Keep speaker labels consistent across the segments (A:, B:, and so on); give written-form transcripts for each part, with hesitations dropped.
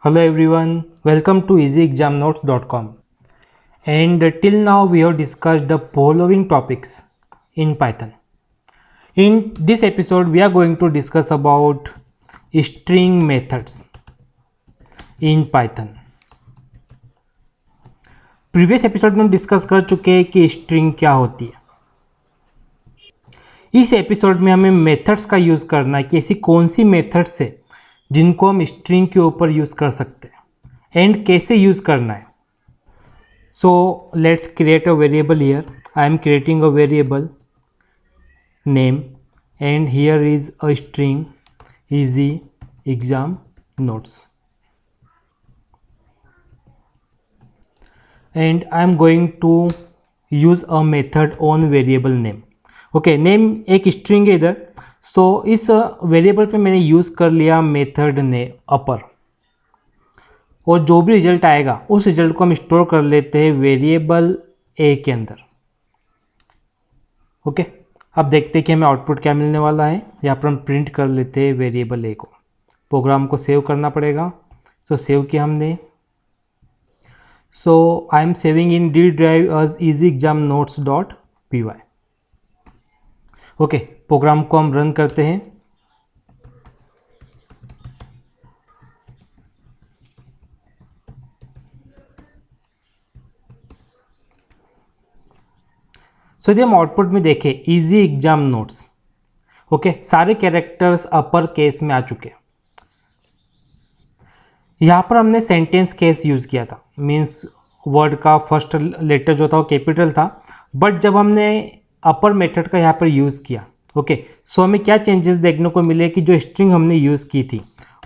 A: Hello everyone, welcome to easyexamnotes.com. And till now we have discussed the following topics in Python. In this episode we are going to discuss about string methods in Python. Previous episode में हम discuss कर चुके हैं कि string क्या होती है. इस एपिसोड में हमें मेथड्स का यूज़ करना है कि ऐसी कौन सी मेथड्स है जिनको हम स्ट्रिंग के ऊपर यूज़ कर सकते हैं एंड कैसे यूज़ करना है. So let's create a variable here. I am creating a variable name and here is a string easy exam notes and I am going to use a method on variable name. Okay, name एक string है इधर. So इस variable पे मैंने use कर लिया method ने upper और जो भी रिजल्ट आएगा उस रिजल्ट को हम स्टोर कर लेते हैं वेरिएबल ए के अंदर. ओके, अब देखते हैं कि हमें आउटपुट क्या मिलने वाला है. यहाँ पर हम प्रिंट कर लेते हैं वेरिएबल ए को. प्रोग्राम को सेव करना पड़ेगा. सो सेव किया हमने. So I am saving in D drive as easyexamnotes.py. Okay, program को हम रन करते हैं. सो यदि हम आउटपुट में देखें इजी एग्जाम नोट्स. ओके, सारे कैरेक्टर्स अपर केस में आ चुके हैं. यहाँ पर हमने सेंटेंस केस यूज़ किया था, मीन्स वर्ड का फर्स्ट लेटर जो था वो कैपिटल था. बट जब हमने अपर मेथड का यहाँ पर यूज़ किया, ओके, सो हमें क्या चेंजेस देखने को मिले कि जो स्ट्रिंग हमने यूज़ की थी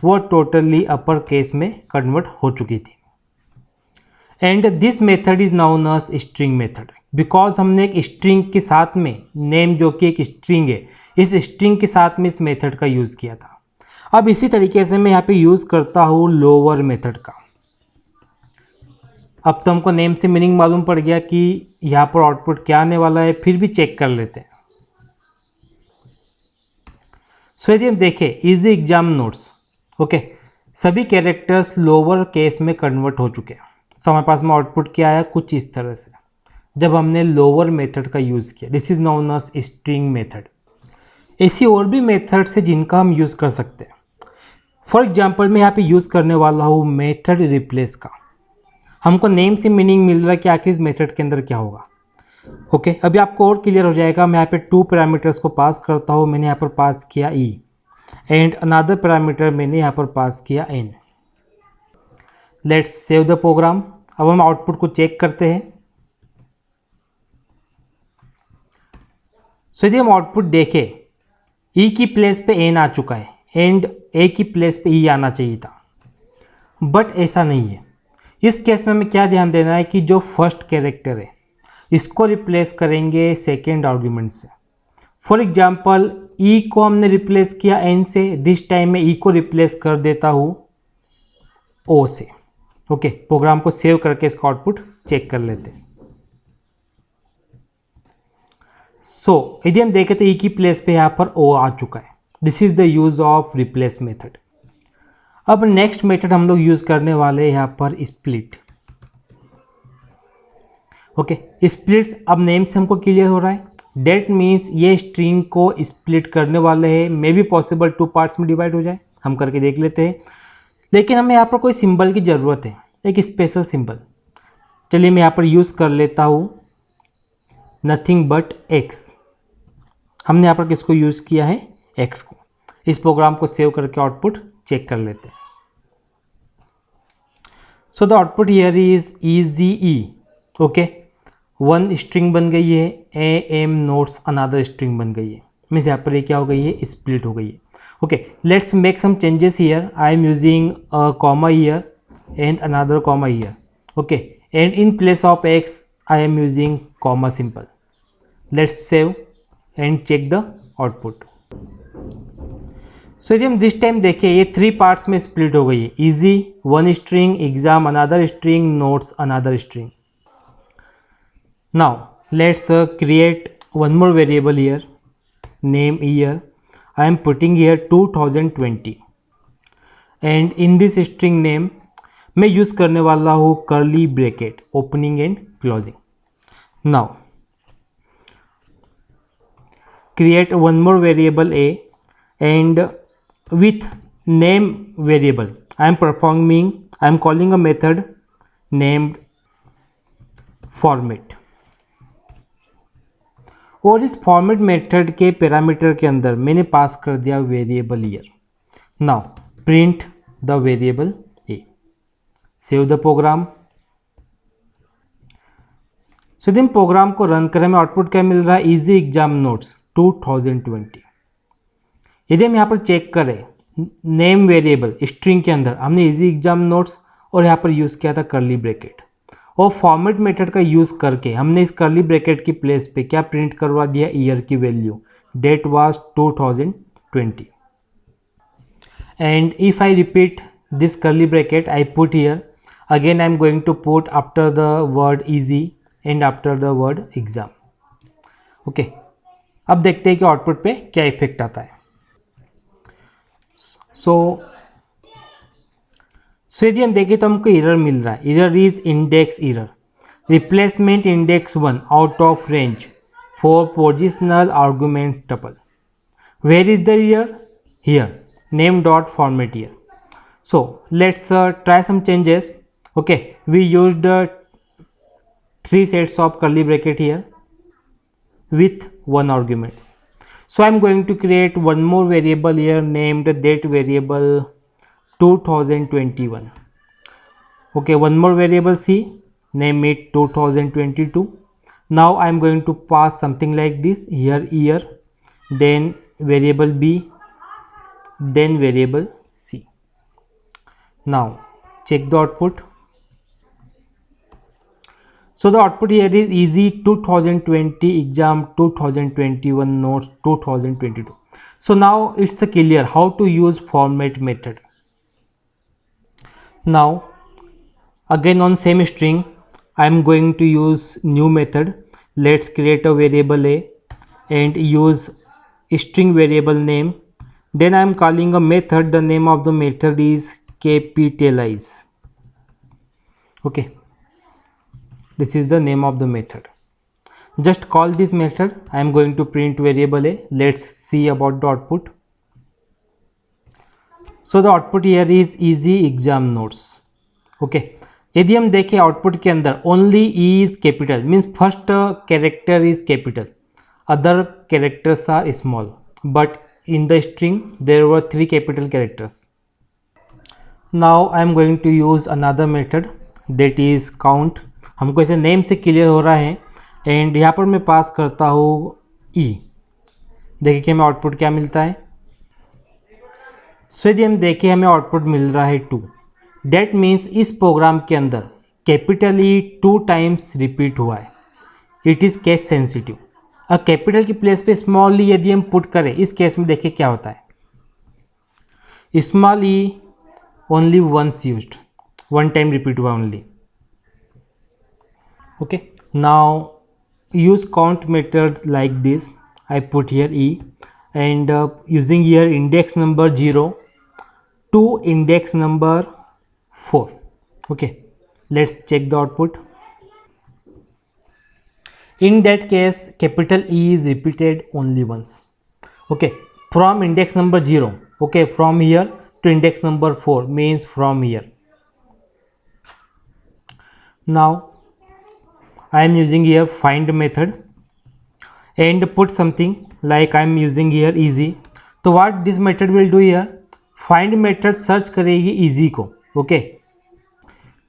A: वो टोटली अपर केस में कन्वर्ट हो चुकी थी. And this method is known as string method because हमने एक स्ट्रिंग के साथ में नेम जो कि एक स्ट्रिंग है, इस स्ट्रिंग के साथ में इस मेथड का यूज़ किया था. अब इसी तरीके से मैं यहाँ पे यूज़ करता हूँ लोअर मेथड का. अब तो हमको नेम से मीनिंग मालूम पड़ गया कि यहाँ पर आउटपुट क्या आने वाला है, फिर भी चेक कर लेते हैं. सो यदि हम देखें इजी एग्जाम नोट्स, ओके, सभी कैरेक्टर्स लोअर केस में कन्वर्ट हो चुके हैं. सो हमारे पास में आउटपुट क्या आया, कुछ इस तरह से, जब हमने लोअर मेथड का यूज़ किया. This is known as string method. ऐसी और भी मेथड्स है जिनका हम यूज़ कर सकते हैं. फॉर एग्जांपल मैं यहाँ पे यूज़ करने वाला हूँ मेथड रिप्लेस का. हमको नेम से मीनिंग मिल रहा है कि आखिर इस मेथड के अंदर क्या होगा. ओके, अभी आपको और क्लियर हो जाएगा. मैं यहाँ पे 2 पैरामीटर्स को पास करता हूँ. मैंने यहाँ पर पास किया ई एंड अनदर पैरामीटर मैंने यहाँ पर पास किया N. Let's save the program. अब हम आउटपुट को चेक करते हैं. सो यदि हम आउटपुट देखें, ई की प्लेस पे एन आ चुका है एंड ए की प्लेस पे ई आना चाहिए था, बट ऐसा नहीं है. इस केस में हमें क्या ध्यान देना है कि जो फर्स्ट कैरेक्टर है इसको रिप्लेस करेंगे सेकेंड आर्ग्यूमेंट से. फॉर एग्जांपल ई को हमने रिप्लेस किया एन से, दिस टाइम में ई को रिप्लेस कर देता हूँ ओ से. ओके, प्रोग्राम को सेव करके इसका आउटपुट चेक कर लेते हैं. सो यदि हम देखें तो ई की प्लेस पे यहाँ पर ओ आ चुका है. This is the use off replace method. अब नेक्स्ट मेथड हम लोग यूज करने वाले हैं यहाँ पर स्प्लिट. ओके, स्प्लिट अब नेम से हमको क्लियर हो रहा है. डेट मीन्स ये स्ट्रिंग को स्प्लिट करने वाले हैं. मे बी पॉसिबल 2 पार्ट्स में डिवाइड हो जाए. हम करके देख लेते हैं. लेकिन हमें यहाँ पर कोई सिंबल की ज़रूरत है, एक स्पेशल सिंबल. चलिए मैं यहाँ पर यूज़ कर लेता हूँ नथिंग बट एक्स. हमने यहाँ पर किसको यूज़ किया है, एक्स को. इस प्रोग्राम को सेव करके आउटपुट चेक कर लेते हैं. So the output here is easy E. Okay, 1 string बन गई है. A M notes another string बन गई है. मीन्स यहाँ पर ये क्या हो गई है, स्प्लिट हो गई है. Okay, let's make some changes here. I am using a comma here and another comma here. Okay, and in place of X I am using comma simple. Let's save and check the output. So यदि हम this time देखें ये 3 parts में split हो गई है. Easy 1 string, exam another string, notes another string. Now let's create one more variable here, name here. I am putting here 2020 and in this string name मैं use करने वाला हूँ curly bracket, opening and closing. Now create one more variable a, and with name variable I am calling a method named format. और इस format method के parameter के अंदर मैंने पास कर दिया variable year. Now print the variable A, save the program. So then program को रन करें, हमें आउटपुट क्या मिल रहा है, इजी एग्जाम नोट्स 2020. यदि हम यहाँ पर चेक करें नेम वेरिएबल स्ट्रिंग के अंदर हमने इजी एग्जाम नोट्स और यहाँ पर यूज़ किया था कर्ली ब्रैकेट, और फॉर्मेट मेथड का यूज़ करके हमने इस कर्ली ब्रैकेट की प्लेस पे क्या प्रिंट करवा दिया, ईयर की value, date was 2020. And if I repeat this curly bracket I put here again I am going to put after the word easy and after the word exam. Okay, अब देखते हैं कि output पे क्या effect आता है. सो यदि हम देखें तो हमको एरर मिल रहा है, error is index error, replacement index 1 out of range for positional arguments tuple. Where is the error, here name dot format here. So let's try some changes. Okay, we used 3 sets of curly bracket here with 1 arguments. So I'm going to create one more variable here named date variable 2021. Okay, one more variable C, name it 2022. Now I'm going to pass something like this, here year, then variable B, then variable C. Now check the output. So the output here is easy 2020 exam 2021 notes 2022. So now it's clear how to use format method. Now again on same string I am going to use new method. Let's create a variable a and use string variable name. Then I am calling a method, the name of the method is capitalize. Okay, this is the name of the method. Just call this method. I am going to print variable a. Let's see about the output. So the output here is easy exam notes. Okay, यदि हम देखें output के अंदर only E is capital, means first character is capital, other characters are small, but in the string there were 3 capital characters. Now I am going to use another method that is count. हमको इसे name से clear हो रहा है and यहाँ पर मैं पास करता हूँ ई. देखिए कि हमें आउटपुट क्या मिलता है. सो यदि हम देखें हमें आउटपुट मिल रहा है 2. डेट मीन्स इस प्रोग्राम के अंदर कैपिटल ई 2 टाइम्स रिपीट हुआ है. It is case sensitive. अब कैपिटल की प्लेस पे स्मॉल ई यदि हम पुट करें, इस केस में देखिए क्या होता है, small E only once used, 1 time repeat हुआ only. Okay, now use count method like this. I put here E and using here index number 0 to index number 4. Okay, let's check the output. In that case capital E is repeated only once. Okay, from index number 0, okay, from here to index number 4 means from here. Now I am using here find method and put something like I am using here easy. तो what this method will do here, find method search करेगी easy को. okay,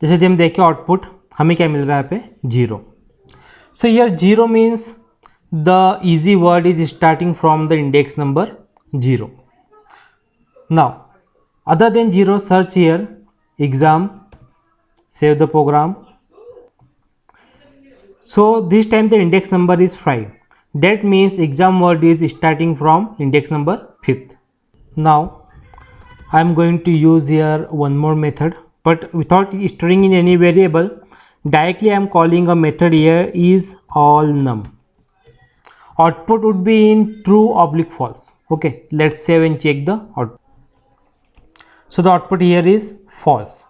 A: जैसे हम देखें output हमें क्या मिल रहा है पे 0. So here 0 means the easy word is starting from the index number 0. Now other than 0 search here exam, save the program. So this time the index number is 5. That means exam word is starting from index number 5th. Now I am going to use here one more method, but without storing in any variable. Directly I am calling a method here is all num. Output would be in true oblique false. Okay, let's save and check the output. So the output here is false.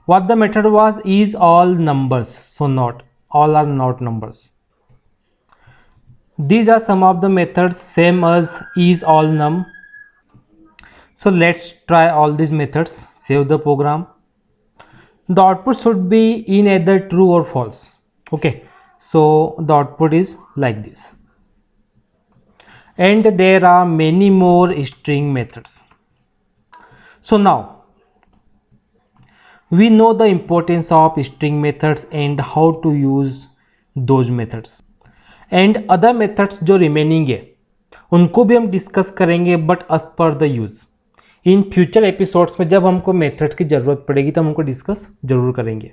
A: what the method was is all numbers, so not all are not numbers. These are some of the methods same as is all num. So let's try all these methods. Save the program. The output should be in either true or false. Okay, so the output is like this, and there are many more string methods. So now we know the importance of string methods and how to use those methods, and other methods जो remaining है उनको भी हम discuss करेंगे, but as per the use in future episodes में जब हमको method की ज़रूरत पड़ेगी तो हम उनको डिस्कस जरूर करेंगे।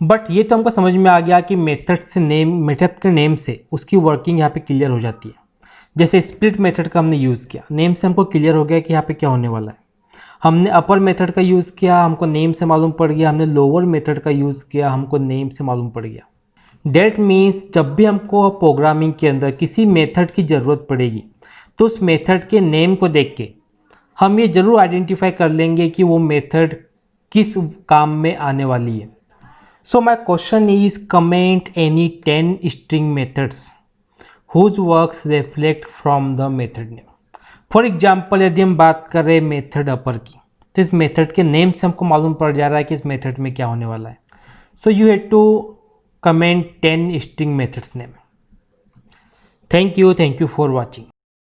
A: बट ये तो हमको समझ में आ गया कि मेथड से नेम, मेथड के नेम से उसकी वर्किंग यहाँ पे क्लियर हो जाती है। जैसे स्प्लिट मेथड का हमने यूज़ किया, नेम से हमको क्लियर हो गया कि यहाँ पे क्या होने वाला है। हमने अपर मेथड का यूज़ किया, हमको नेम से मालूम पड़ गया। हमने लोअर मेथड का यूज़ किया, हमको नेम से मालूम पड़ गया। डेट मीन्स जब भी हमको प्रोग्रामिंग के अंदर किसी मेथड की ज़रूरत पड़ेगी तो उस मेथड के नेम को देख के हम ये ज़रूर आइडेंटिफाई कर लेंगे कि वो मेथड किस काम में आने वाली है। So my question is comment any 10 string methods whose works reflect from the method name. For example यदि हम बात करें मेथड अपर की, तो इस मेथड के नेम से हमको मालूम पड़ जा रहा है कि इस मेथड में क्या होने वाला है। So you have to comment 10 string methods name. Thank you for watching.